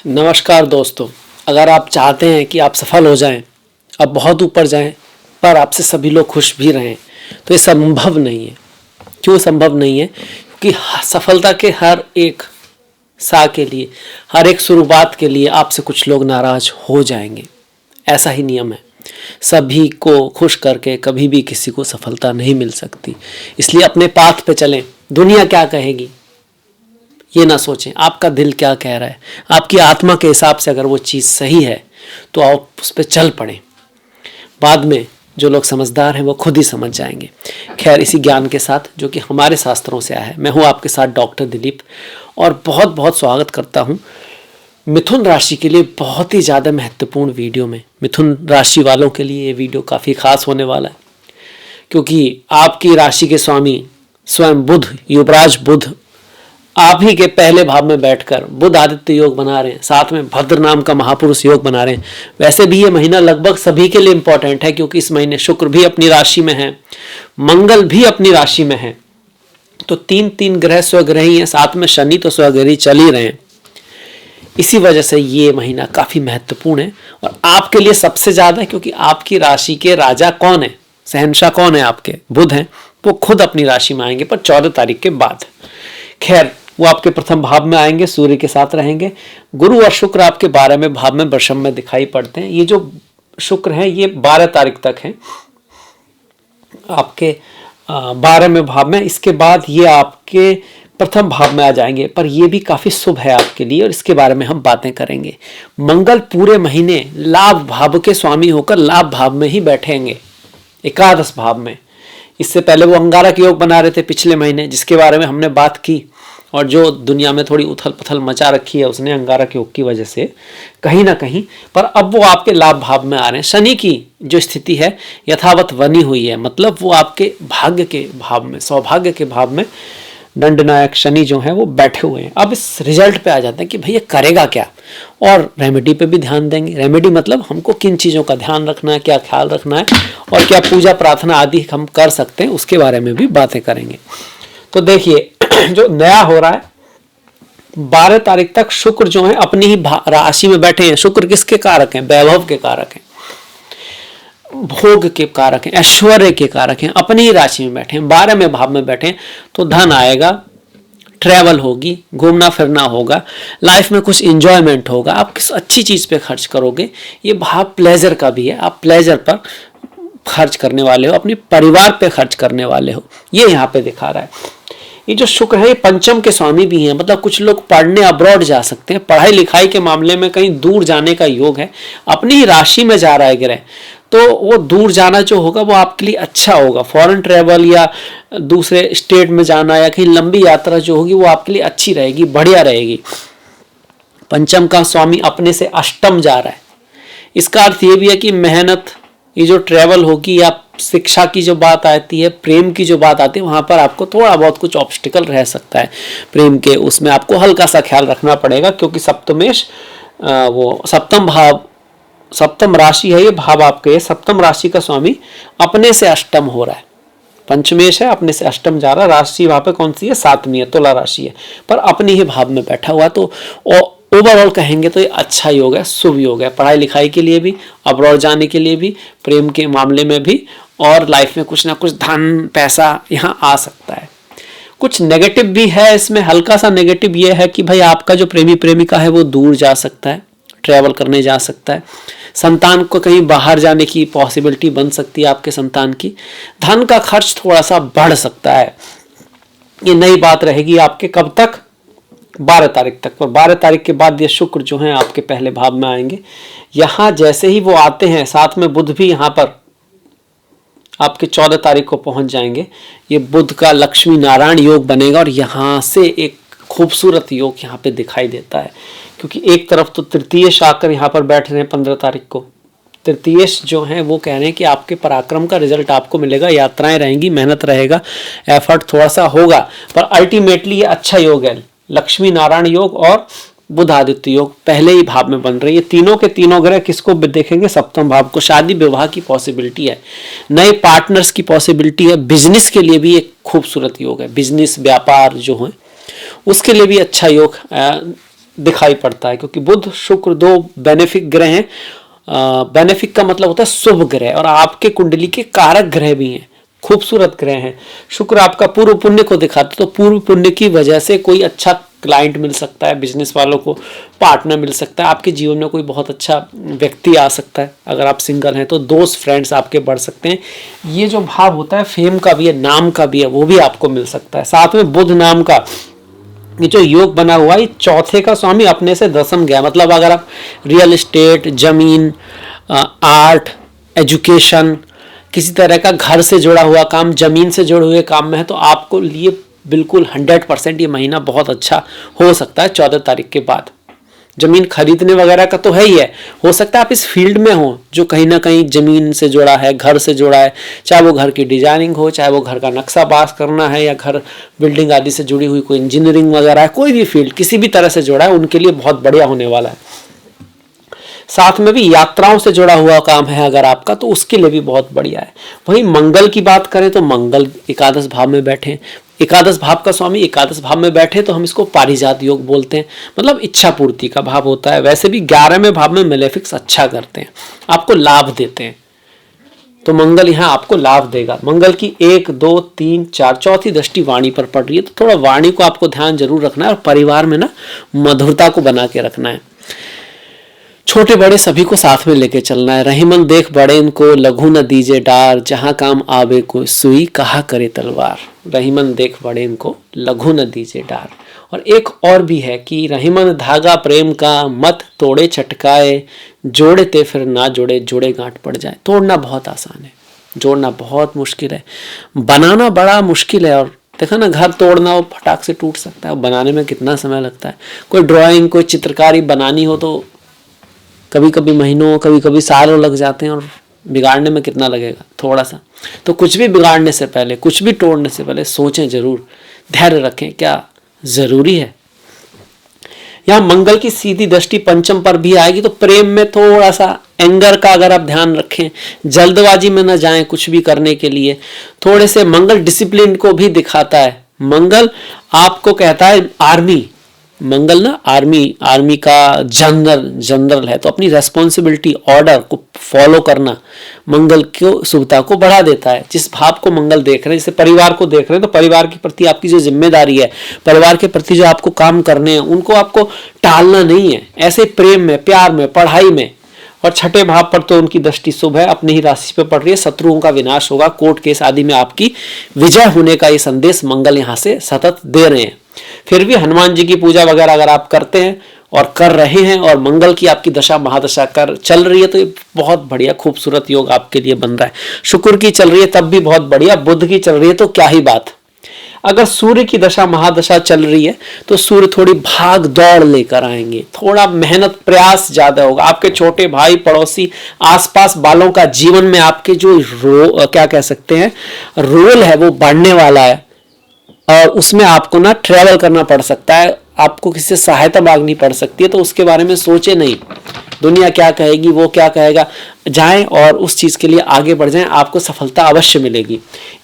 नमस्कार दोस्तों। अगर आप चाहते हैं कि आप सफल हो जाएं, आप बहुत ऊपर जाएं, पर आपसे सभी लोग खुश भी रहें, तो ये संभव नहीं है। क्यों संभव नहीं है? क्योंकि सफलता के हर एक सा के लिए, हर एक शुरुआत के लिए आपसे कुछ लोग नाराज हो जाएंगे। ऐसा ही नियम है। सभी को खुश करके कभी भी किसी को सफलता नहीं मिल सकती। इसलिए अपने पाथ पे चलें। दुनिया क्या कहेगी ये ना सोचें, आपका दिल क्या कह रहा है, आपकी आत्मा के हिसाब से अगर वो चीज़ सही है तो आप उस पर चल पड़ें। बाद में जो लोग समझदार हैं वो खुद ही समझ जाएंगे। खैर, इसी ज्ञान के साथ जो कि हमारे शास्त्रों से आया है, मैं हूँ आपके साथ डॉक्टर दिलीप, और बहुत बहुत स्वागत करता हूँ मिथुन राशि के लिए बहुत ही ज़्यादा महत्वपूर्ण वीडियो में। मिथुन राशि वालों के लिए ये वीडियो काफ़ी खास होने वाला है, क्योंकि आपकी राशि के स्वामी स्वयं बुध, युवराज बुध, आप ही के पहले भाव में बैठकर बुध आदित्य योग बना रहे हैं, साथ में भद्र नाम का महापुरुष योग बना रहे हैं। वैसे भी ये महीना लगभग सभी के लिए इंपॉर्टेंट है, क्योंकि इस महीने शुक्र भी अपनी राशि में है, मंगल भी अपनी राशि में है, तो तीन तीन ग्रह स्वग्रही हैं, साथ में शनि तो स्वग्रही चल ही रहे हैं। इसी वजह से ये महीना काफी महत्वपूर्ण है, और आपके लिए सबसे ज्यादा, क्योंकि आपकी राशि के राजा कौन है, शहंशाह कौन है, आपके बुध हैं। वो खुद अपनी राशि में आएंगे, पर 14 तारीख के बाद। खैर, वो आपके प्रथम भाव में आएंगे, सूर्य के साथ रहेंगे। गुरु और शुक्र आपके 12वें भाव में वृषभ में दिखाई पड़ते हैं। ये जो शुक्र हैं ये 12 तारीख तक हैं आपके 12वें भाव में। इसके बाद ये आपके प्रथम भाव में आ जाएंगे, पर ये भी काफी शुभ है आपके लिए, और इसके बारे में हम बातें करेंगे। मंगल पूरे महीने लाभ भाव के स्वामी होकर लाभ भाव में ही बैठेंगे, एकादश भाव में। इससे पहले वो अंगारक योग बना रहे थे पिछले महीने, जिसके बारे में हमने बात की, और जो दुनिया में थोड़ी उथल पुथल मचा रखी है उसने अंगारक योग की वजह से कहीं ना कहीं। पर अब वो आपके लाभ भाव में आ रहे हैं। शनि की जो स्थिति है यथावत बनी हुई है, मतलब वो आपके भाग्य के भाव में, सौभाग्य के भाव में दंडनायक शनि जो है वो बैठे हुए हैं। अब इस रिजल्ट पे आ जाते हैं कि भैया करेगा क्या, और रेमेडी पे भी ध्यान देंगे। रेमेडी मतलब हमको किन चीज़ों का ध्यान रखना है, क्या ख्याल रखना है, और क्या पूजा प्रार्थना आदि हम कर सकते हैं, उसके बारे में भी बातें करेंगे। तो देखिए, जो नया हो रहा है, 12 तारीख तक शुक्र जो है अपनी ही राशि में बैठे हैं। शुक्र किसके कारक हैं? वैभव के कारक हैं, भोग के कारक हैं, ऐश्वर्य के कारक हैं। अपनी ही राशि में बैठे हैं, 12वें भाव में बैठे हैं, तो धन आएगा, ट्रैवल होगी, घूमना फिरना होगा, लाइफ में कुछ इंजॉयमेंट होगा, आप किस अच्छी चीज पे खर्च करोगे। ये भाव प्लेजर का भी है, आप प्लेजर पर खर्च करने वाले हो, अपने परिवार पे खर्च करने वाले हो, ये यहाँ पे दिखा रहा है। ये जो शुक्र है ये पंचम के स्वामी भी हैं, मतलब कुछ लोग पढ़ने अब्रॉड जा सकते हैं, पढ़ाई लिखाई के मामले में कहीं दूर जाने का योग है। अपनी ही राशि में जा रहा है ग्रह, तो वो दूर जाना जो होगा वो आपके लिए अच्छा होगा। फॉरेन ट्रेवल या दूसरे स्टेट में जाना या कहीं लंबी यात्रा जो होगी वो आपके लिए अच्छी रहेगी, बढ़िया रहेगी। पंचम का स्वामी अपने से अष्टम जा रहा है। इसका अर्थ ये भी है कि मेहनत, ये जो ट्रेवल होगी या शिक्षा की जो बात आती है, प्रेम की जो बात आती है, वहां पर आपको थोड़ा बहुत कुछ ऑब्स्टिकल रह सकता है प्रेम के, उसमें आपको हल्का सा ख्याल रखना पड़ेगा, क्योंकि सप्तमेश वो सप्तम भाव, सप्तम राशि है ये भाव आपके, सप्तम राशि का स्वामी अपने से अष्टम हो रहा है। पंचमेश है, अपने से अष्टम जा रहा है। राशि वहां पे कौन सी है? 7वीं है, तुला राशि है, पर अपने ही भाव में बैठा हुआ। तो ओवरऑल कहेंगे तो ये अच्छा योग है, शुभ योग है, पढ़ाई लिखाई के लिए भी, अब्रॉड जाने के लिए भी, प्रेम के मामले में भी, और लाइफ में कुछ ना कुछ धन पैसा यहाँ आ सकता है। कुछ नेगेटिव भी है इसमें। हल्का सा नेगेटिव ये है कि भाई आपका जो प्रेमी प्रेमिका है वो दूर जा सकता है, ट्रैवल करने जा सकता है, संतान को कहीं बाहर जाने की पॉसिबिलिटी बन सकती है आपके संतान की। धन का खर्च थोड़ा सा बढ़ सकता है। ये नई बात रहेगी आपके कब तक? 12 तारीख तक। पर 12 तारीख के बाद ये शुक्र जो है आपके पहले भाव में आएंगे। यहाँ जैसे ही वो आते हैं, साथ में बुध भी यहाँ पर आपके 14 तारीख को पहुंच जाएंगे। ये बुध का लक्ष्मी नारायण योग बनेगा, और यहाँ से एक खूबसूरत योग यहाँ पे दिखाई देता है, क्योंकि एक तरफ तो तृतीयेश आकर यहाँ पर बैठ रहे हैं 15 तारीख को। तृतीयेश जो है वो कह रहे हैं कि आपके पराक्रम का रिजल्ट आपको मिलेगा, यात्राएं रहेंगी, मेहनत रहेगा, एफर्ट थोड़ा सा होगा, पर अल्टीमेटली ये अच्छा योग है। लक्ष्मी नारायण योग और बुध आदित्य योग पहले ही भाव में बन रही है। तीनों के तीनों ग्रह किसको देखेंगे? सप्तम भाव को। शादी विवाह की पॉसिबिलिटी है, नए पार्टनर्स की पॉसिबिलिटी है, बिजनेस के लिए भी एक खूबसूरत योग है। बिजनेस व्यापार जो है उसके लिए भी अच्छा योग दिखाई पड़ता है, क्योंकि बुध शुक्र दो बेनिफिक ग्रह हैं। बेनिफिक का मतलब होता है शुभ ग्रह, और आपके कुंडली के कारक ग्रह भी हैं, खूबसूरत ग्रह हैं। शुक्र आपका पूर्व पुण्य को दिखाते, तो पूर्व पुण्य की वजह से कोई अच्छा क्लाइंट मिल सकता है, बिजनेस वालों को पार्टनर मिल सकता है, आपके जीवन में कोई बहुत अच्छा व्यक्ति आ सकता है। अगर आप सिंगल हैं तो दोस्त फ्रेंड्स आपके बढ़ सकते हैं। ये जो भाव होता है फेम का भी है, नाम का भी है, वो भी आपको मिल सकता है। साथ में बुध नाम का ये जो योग बना हुआ है, चौथे का स्वामी अपने से दसम गया, मतलब अगर आप रियल एस्टेट, जमीन, आर्ट, एजुकेशन, किसी तरह का घर से जुड़ा हुआ काम, जमीन से जुड़े हुए काम में है, तो आपको लिए बिल्कुल 100% ये महीना बहुत अच्छा हो सकता है 14 तारीख के बाद। जमीन खरीदने वगैरह का तो है ही है, हो सकता है आप इस फील्ड में हो जो कहीं ना कहीं जमीन से जुड़ा है, घर से जुड़ा है, चाहे वो घर की डिजाइनिंग हो, चाहे वो घर का नक्शा पास करना है, या घर बिल्डिंग आदि से जुड़ी हुई कोई इंजीनियरिंग वगैरह है, कोई भी फील्ड किसी भी तरह से जुड़ा है, उनके लिए बहुत बढ़िया होने वाला है। साथ में भी यात्राओं से जुड़ा हुआ काम है अगर आपका, तो उसके लिए भी बहुत बढ़िया है। वहीं मंगल की बात करें तो मंगल एकादश भाव में बैठे, एकादश भाव का स्वामी एकादश भाव में बैठे तो हम इसको पारिजात योग बोलते हैं, मतलब इच्छा पूर्ति का भाव होता है। वैसे भी 11वें भाव में मेलेफिक्स अच्छा करते हैं, आपको लाभ देते हैं, तो मंगल यहाँ आपको लाभ देगा। मंगल की 1, 2, 3, 4 चौथी दृष्टि वाणी पर पड़ रही है, तो थोड़ा वाणी को आपको ध्यान जरूर रखना है, और परिवार में ना मधुरता को बना के रखना है। छोटे बड़े सभी को साथ में लेके चलना है। रहीमन देख बड़े इनको, लघु न दीजे डार, जहां काम आवे को सुई, कहा करे तलवार। रहीमन देख बड़े इनको, लघु न दीजे डार। और एक और भी है कि रहीमन धागा प्रेम का, मत तोड़े छटकाए, जोड़े ते फिर ना जोड़े, जोड़े गांठ पड़ जाए। तोड़ना बहुत आसान है, जोड़ना बहुत मुश्किल है, बनाना बड़ा मुश्किल है। और देखा ना, घर तोड़ना वो फटाक से टूट सकता है, बनाने में कितना समय लगता है। कोई ड्राइंग, कोई चित्रकारी बनानी हो तो कभी कभी महीनों, कभी कभी सालों लग जाते हैं, और बिगाड़ने में कितना लगेगा, थोड़ा सा। तो कुछ भी बिगाड़ने से पहले, कुछ भी तोड़ने से पहले सोचें जरूर, धैर्य रखें, क्या जरूरी है। यहाँ मंगल की सीधी दृष्टि पंचम पर भी आएगी, तो प्रेम में थोड़ा सा एंगर का अगर आप ध्यान रखें, जल्दबाजी में न जाएं कुछ भी करने के लिए। थोड़े से मंगल डिसिप्लिन को भी दिखाता है। मंगल आपको कहता है आर्मी, मंगल ना आर्मी का जनरल है, तो अपनी रेस्पॉन्सिबिलिटी, ऑर्डर को फॉलो करना मंगल को शुभता को बढ़ा देता है। जिस भाव को मंगल देख रहे हैं, जैसे परिवार को देख रहे हैं, तो परिवार के प्रति आपकी जो जिम्मेदारी है, परिवार के प्रति जो आपको काम करने हैं, उनको आपको टालना नहीं है। ऐसे प्रेम में, प्यार में, पढ़ाई में। और छठे भाव पर तो उनकी दृष्टि शुभ है, अपनी ही राशि पे पड़ रही है, शत्रुओं का विनाश होगा, कोर्ट केस आदि में आपकी विजय होने का ये संदेश मंगल यहाँ से सतत दे रहे हैं। फिर भी हनुमान जी की पूजा वगैरह अगर आप करते हैं और कर रहे हैं, और मंगल की आपकी दशा महादशा कर चल रही है, तो ये बहुत बढ़िया खूबसूरत योग आपके लिए बन रहा है। शुक्र की चल रही है तब भी बहुत बढ़िया, बुध की चल रही है तो क्या ही बात। अगर सूर्य की दशा महादशा चल रही है तो सूर्य थोड़ी भाग दौड़ लेकर आएंगे, थोड़ा मेहनत प्रयास ज्यादा होगा। आपके छोटे भाई, पड़ोसी, आसपास वालों का जीवन में आपके जो क्या कह सकते हैं रोल है, वो बढ़ने वाला है, और उसमें आपको ना ट्रैवल करना पड़ सकता है, आपको किसी से सहायता मांगनी पड़ सकती है। तो उसके बारे में सोचे नहीं, दुनिया क्या कहेगी, वो क्या कहेगा, जाएं और उस चीज के लिए आगे बढ़ जाएं, आपको सफलता अवश्य मिलेगी।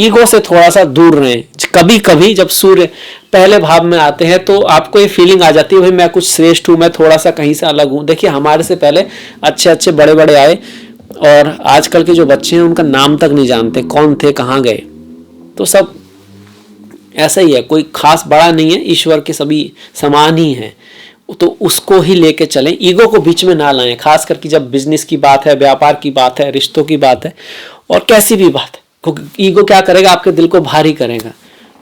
ईगो से थोड़ा सा दूर रहें। कभी कभी जब सूर्य पहले भाव में आते हैं तो आपको ये फीलिंग आ जाती है, भाई मैं कुछ श्रेष्ठ हूं, मैं थोड़ा सा कहीं से अलग हूं। देखिए हमारे से पहले अच्छे अच्छे बड़े बड़े आए, और आजकल के जो बच्चे हैं उनका नाम तक नहीं जानते, कौन थे, कहाँ गए। तो सब ऐसा ही है, कोई खास बड़ा नहीं है, ईश्वर के सभी समान ही हैं, तो उसको ही लेके चलें, ईगो को बीच में ना लाएं। खास करके जब बिजनेस की बात है, व्यापार की बात है, रिश्तों की बात है, और कैसी भी बात है, क्योंकि ईगो क्या करेगा, आपके दिल को भारी करेगा,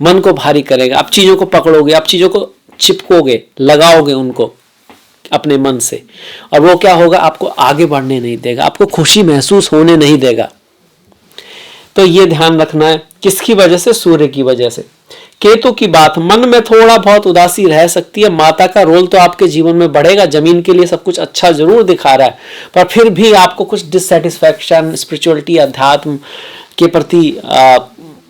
मन को भारी करेगा। आप चीजों को पकड़ोगे, आप चीजों को चिपकोगे, लगाओगे उनको अपने मन से, और वो क्या होगा, आपको आगे बढ़ने नहीं देगा, आपको खुशी महसूस होने नहीं देगा। तो ये ध्यान रखना है। किसकी वजह से? सूर्य की वजह से। केतु की बात, मन में थोड़ा बहुत उदासी रह सकती है, माता का रोल तो आपके जीवन में बढ़ेगा, जमीन के लिए सब कुछ अच्छा जरूर दिखा रहा है, पर फिर भी आपको कुछ डिससेटिस्फैक्शन, स्पिरिचुअलिटी, अध्यात्म के प्रति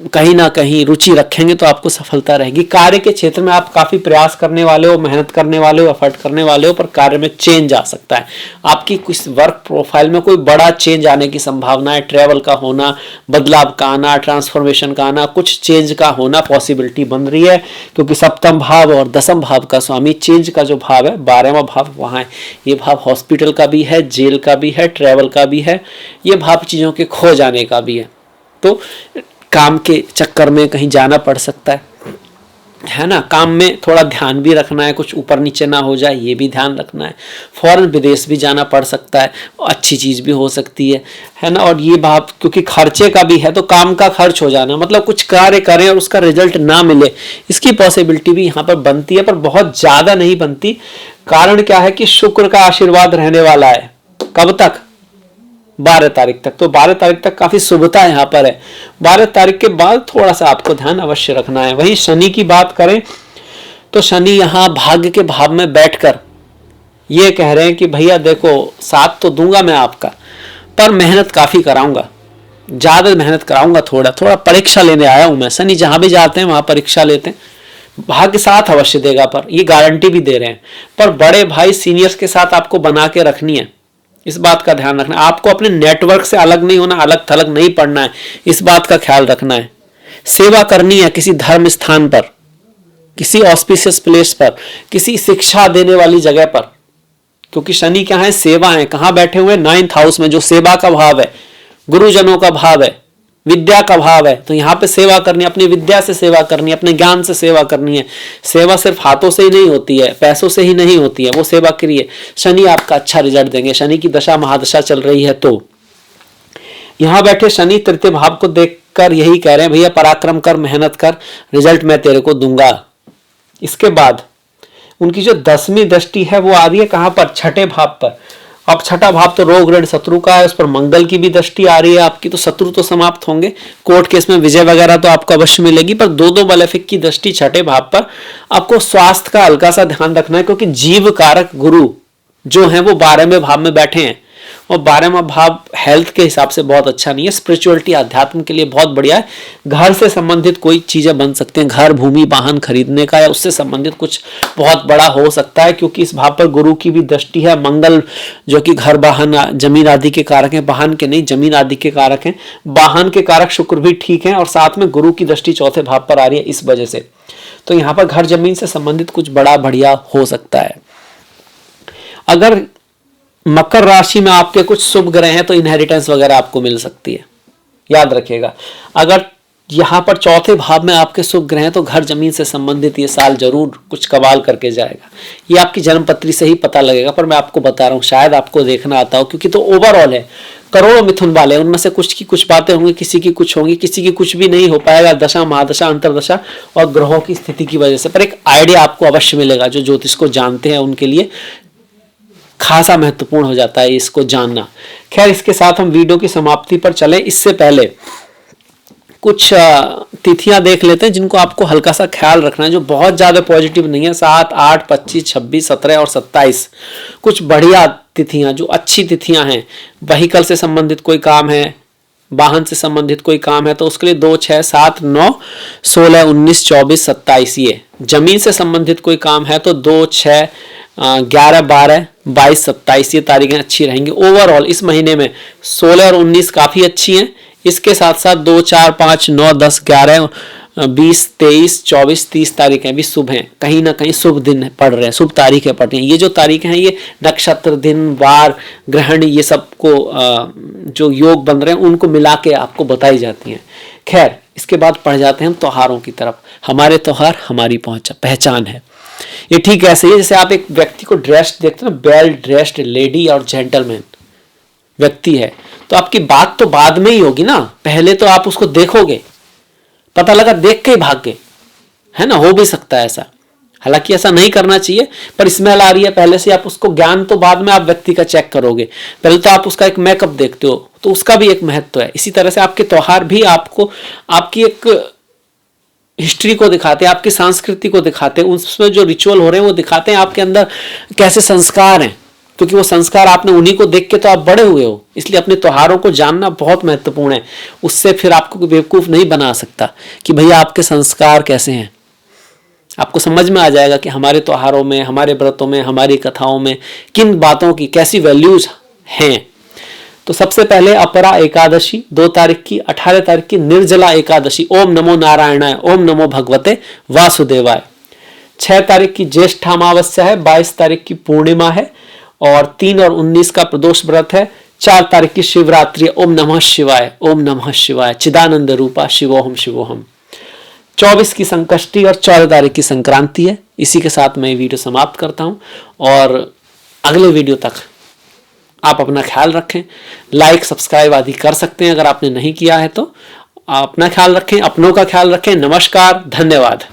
कहीं ना कहीं रुचि रखेंगे तो आपको सफलता रहेगी। कार्य के क्षेत्र में आप काफी प्रयास करने वाले हो, मेहनत करने वाले हो, एफर्ट करने वाले हो, पर कार्य में चेंज आ सकता है। आपकी कुछ वर्क प्रोफाइल में कोई बड़ा चेंज आने की संभावना है, ट्रैवल का होना, बदलाव का आना, ट्रांसफॉर्मेशन का आना, कुछ चेंज का होना पॉसिबिलिटी बन रही है, क्योंकि सप्तम भाव और दसम भाव का स्वामी चेंज का जो भाव है, 12वां भाव वहां है। ये भाव हॉस्पिटल का भी है, जेल का भी है, ट्रैवल का भी है, ये भाव चीजों के खो जाने का भी है। तो काम के चक्कर में कहीं जाना पड़ सकता है ना। काम में थोड़ा ध्यान भी रखना है, कुछ ऊपर नीचे ना हो जाए, ये भी ध्यान रखना है। फॉरेन विदेश भी जाना पड़ सकता है, अच्छी चीज भी हो सकती है ना। और ये भाव क्योंकि खर्चे का भी है, तो काम का खर्च हो जाना, मतलब कुछ कार्य करें और उसका रिजल्ट ना मिले, इसकी पॉसिबिलिटी भी यहाँ पर बनती है, पर बहुत ज्यादा नहीं बनती। कारण क्या है कि शुक्र का आशीर्वाद रहने वाला है। कब तक? 12 तारीख तक। तो 12 तारीख तक काफी शुभता यहाँ पर है। 12 तारीख के बाद थोड़ा सा आपको ध्यान अवश्य रखना है। वहीं शनि की बात करें तो शनि यहाँ भाग्य के भाव में बैठकर ये कह रहे हैं कि भैया देखो, साथ तो दूंगा मैं आपका, पर मेहनत काफी कराऊंगा, ज्यादा मेहनत कराऊंगा, थोड़ा थोड़ा परीक्षा लेने आया हूं मैं। शनि जहां भी जाते हैं वहां परीक्षा लेते हैं, भाग्य साथ अवश्य देगा, पर ये गारंटी भी दे रहे हैं। पर बड़े भाई सीनियर्स के साथ आपको बना के रखनी है, इस बात का ध्यान रखना। आपको अपने नेटवर्क से अलग नहीं होना, अलग थलग नहीं पड़ना है, इस बात का ख्याल रखना है। सेवा करनी है किसी धर्म स्थान पर, किसी ऑस्पिशियस प्लेस पर, किसी शिक्षा देने वाली जगह पर, क्योंकि शनि क्या है? सेवा है। कहां बैठे हुए? 9th हाउस में, जो सेवा का भाव है, गुरुजनों का भाव है, विद्या का भाव है। तो यहाँ पे सेवा करनी, अपनी विद्या से सेवा करनी, अपने ज्ञान से सेवा करनी है। सेवा सिर्फ हाथों से ही नहीं होती है, पैसों से ही नहीं होती है, वो सेवा करिए। शनि आपका अच्छा रिजल्ट देंगे। शनि की दशा महादशा चल रही है, तो यहाँ बैठे शनि तृतीय भाव को देखकर यही कह रहे हैं, भैया पराक्रम कर, मेहनत कर, रिजल्ट मैं तेरे को दूंगा। इसके बाद उनकी जो 10वीं दृष्टि है वो आ रही है कहां पर? छठे भाव पर। अब छठा भाव तो रोग ऋण शत्रु का है, उस पर मंगल की भी दृष्टि आ रही है आपकी, तो शत्रु तो समाप्त होंगे, कोर्ट केस में विजय वगैरह तो आपको अवश्य मिलेगी। पर दो बेलेफिक की दृष्टि छठे भाव पर। आपको स्वास्थ्य का हल्का सा ध्यान रखना है, क्योंकि जीव कारक गुरु जो है वो 12वें भाव में बैठे हैं, और 12वां भाव हेल्थ के हिसाब से बहुत अच्छा नहीं है। स्पिरिचुअलिटी, अध्यात्म के लिए बहुत बढ़िया है। घर से संबंधित कोई चीजें बन सकते हैं, घर, भूमि, वाहन खरीदने का, या उससे संबंधित कुछ बहुत बड़ा हो सकता है, क्योंकि इस भाव पर गुरु की भी दृष्टि है। मंगल जो कि घर, वाहन, जमीन आदि के कारक हैं, वाहन के नहीं, जमीन आदि के कारक हैं। वाहन के कारक शुक्र भी ठीक है, और साथ में गुरु की दृष्टि चौथे भाव पर आ रही है, इस वजह से तो यहाँ पर घर जमीन से संबंधित कुछ बड़ा बढ़िया हो सकता है। अगर मकर राशि में आपके कुछ शुभ ग्रह हैं तो इनहेरिटेंस वगैरह आपको मिल सकती है, याद रखिएगा। अगर यहां पर चौथे भाव में आपके शुभ ग्रह हैं तो घर जमीन से संबंधित ये साल जरूर कुछ कमाल करके जाएगा। ये आपकी जन्मपत्री से ही पता लगेगा, पर मैं आपको बता रहा हूं, शायद आपको देखना आता हो, क्योंकि तो ओवरऑल है। करोड़ों मिथुन वाले, उनमें से कुछ की कुछ बातें होंगी, किसी की कुछ होंगी, किसी की कुछ भी नहीं हो पाएगा, दशा, महादशा, अंतरदशा और ग्रहों की स्थिति की वजह से। पर एक आइडिया आपको अवश्य मिलेगा, जो ज्योतिष को जानते हैं उनके लिए खासा महत्वपूर्ण हो जाता है इसको जानना। खैर, इसके साथ हम वीडियो की समाप्ति पर चले, इससे पहले कुछ तिथियां देख लेते हैं जिनको आपको हल्का सा ख्याल रखना है, जो बहुत ज्यादा पॉजिटिव नहीं है। 7, 8, 25, 26, 17 और 27 कुछ बढ़िया तिथियां, जो अच्छी तिथियां हैं। व्हीकल से संबंधित कोई काम है, वाहन से संबंधित कोई काम है, तो उसके लिए 2, 6, 7, 9, 16, 19, 24, 27। ये जमीन से संबंधित कोई काम है तो 2, 6, 11, 12, 22, 27 ये तारीखें अच्छी रहेंगी। ओवरऑल इस महीने में 16 और 19 काफी अच्छी हैं। इसके साथ साथ 2, 4, 5, 9, 10, 11, 20, 23, 24, 30 तारीखें भी शुभ हैं। कहीं ना कहीं शुभ दिन पड़ रहे हैं, शुभ तारीखें पड़ रही हैं। ये जो तारीखें हैं ये नक्षत्र, दिन, वार, ग्रहण, ये सबको जो योग बन रहे हैं उनको मिला के आपको बताई जाती हैं। खैर, इसके बाद पढ़ जाते हैं हम त्योहारों की तरफ। हमारे त्योहार हमारी पहचान है। ये ठीक ऐसे ही जैसे आप एक व्यक्ति को ड्रेस्ड देखते हैं ना, वेल ड्रेस्ड लेडी और जेंटलमैन व्यक्ति है, तो आपकी बात तो बाद में ही होगी ना, पहले तो आप उसको देखोगे, पता लगा देख के ही भाग गए, है ना। हो भी सकता है ऐसा, हालांकि ऐसा नहीं करना चाहिए, पर स्मेल आ रही है पहले से, आप उसको ज्ञान तो बाद में आप व्यक्ति का चेक करोगे, पहले तो आप उसका एक मेकअप देखते हो, तो उसका भी एक महत्व है। इसी तरह से आपके त्योहार भी आपको आपकी एक हिस्ट्री को दिखाते हैं, आपकी संस्कृति को दिखाते हैं, उसमें जो रिचुअल हो रहे हैं वो दिखाते हैं आपके अंदर कैसे संस्कार हैं, क्योंकि वो संस्कार आपने उन्हीं को देख के तो आप बड़े हुए हो। इसलिए अपने त्योहारों को जानना बहुत महत्वपूर्ण है। उससे फिर आपको कोई बेवकूफ नहीं बना सकता कि भैया आपके संस्कार कैसे हैं। आपको समझ में आ जाएगा कि हमारे त्योहारों में, हमारे व्रतों में, हमारी कथाओं में किन बातों की कैसी वैल्यूज हैं। तो सबसे पहले अपरा एकादशी 2 तारीख की, 18 तारीख की निर्जला एकादशी, ओम नमो नारायणाय, ओम नमो भगवते वासुदेवाय। 6 तारीख की ज्येष्ठ अमावस्या है, 22 तारीख की पूर्णिमा है और 3 और 19 का प्रदोष व्रत है। 4 तारीख की शिवरात्रि, ओम नमः शिवाय, ओम नमः शिवाय, चिदानंद रूपा शिवोहम शिवोहम। 24 की संकष्टी और 14 तारीख की संक्रांति है। इसी के साथ मैं वीडियो समाप्त करता हूं और अगले वीडियो तक आप अपना ख्याल रखें। लाइक सब्सक्राइब आदि कर सकते हैं अगर आपने नहीं किया है तो। अपना ख्याल रखें, अपनों का ख्याल रखें। नमस्कार, धन्यवाद।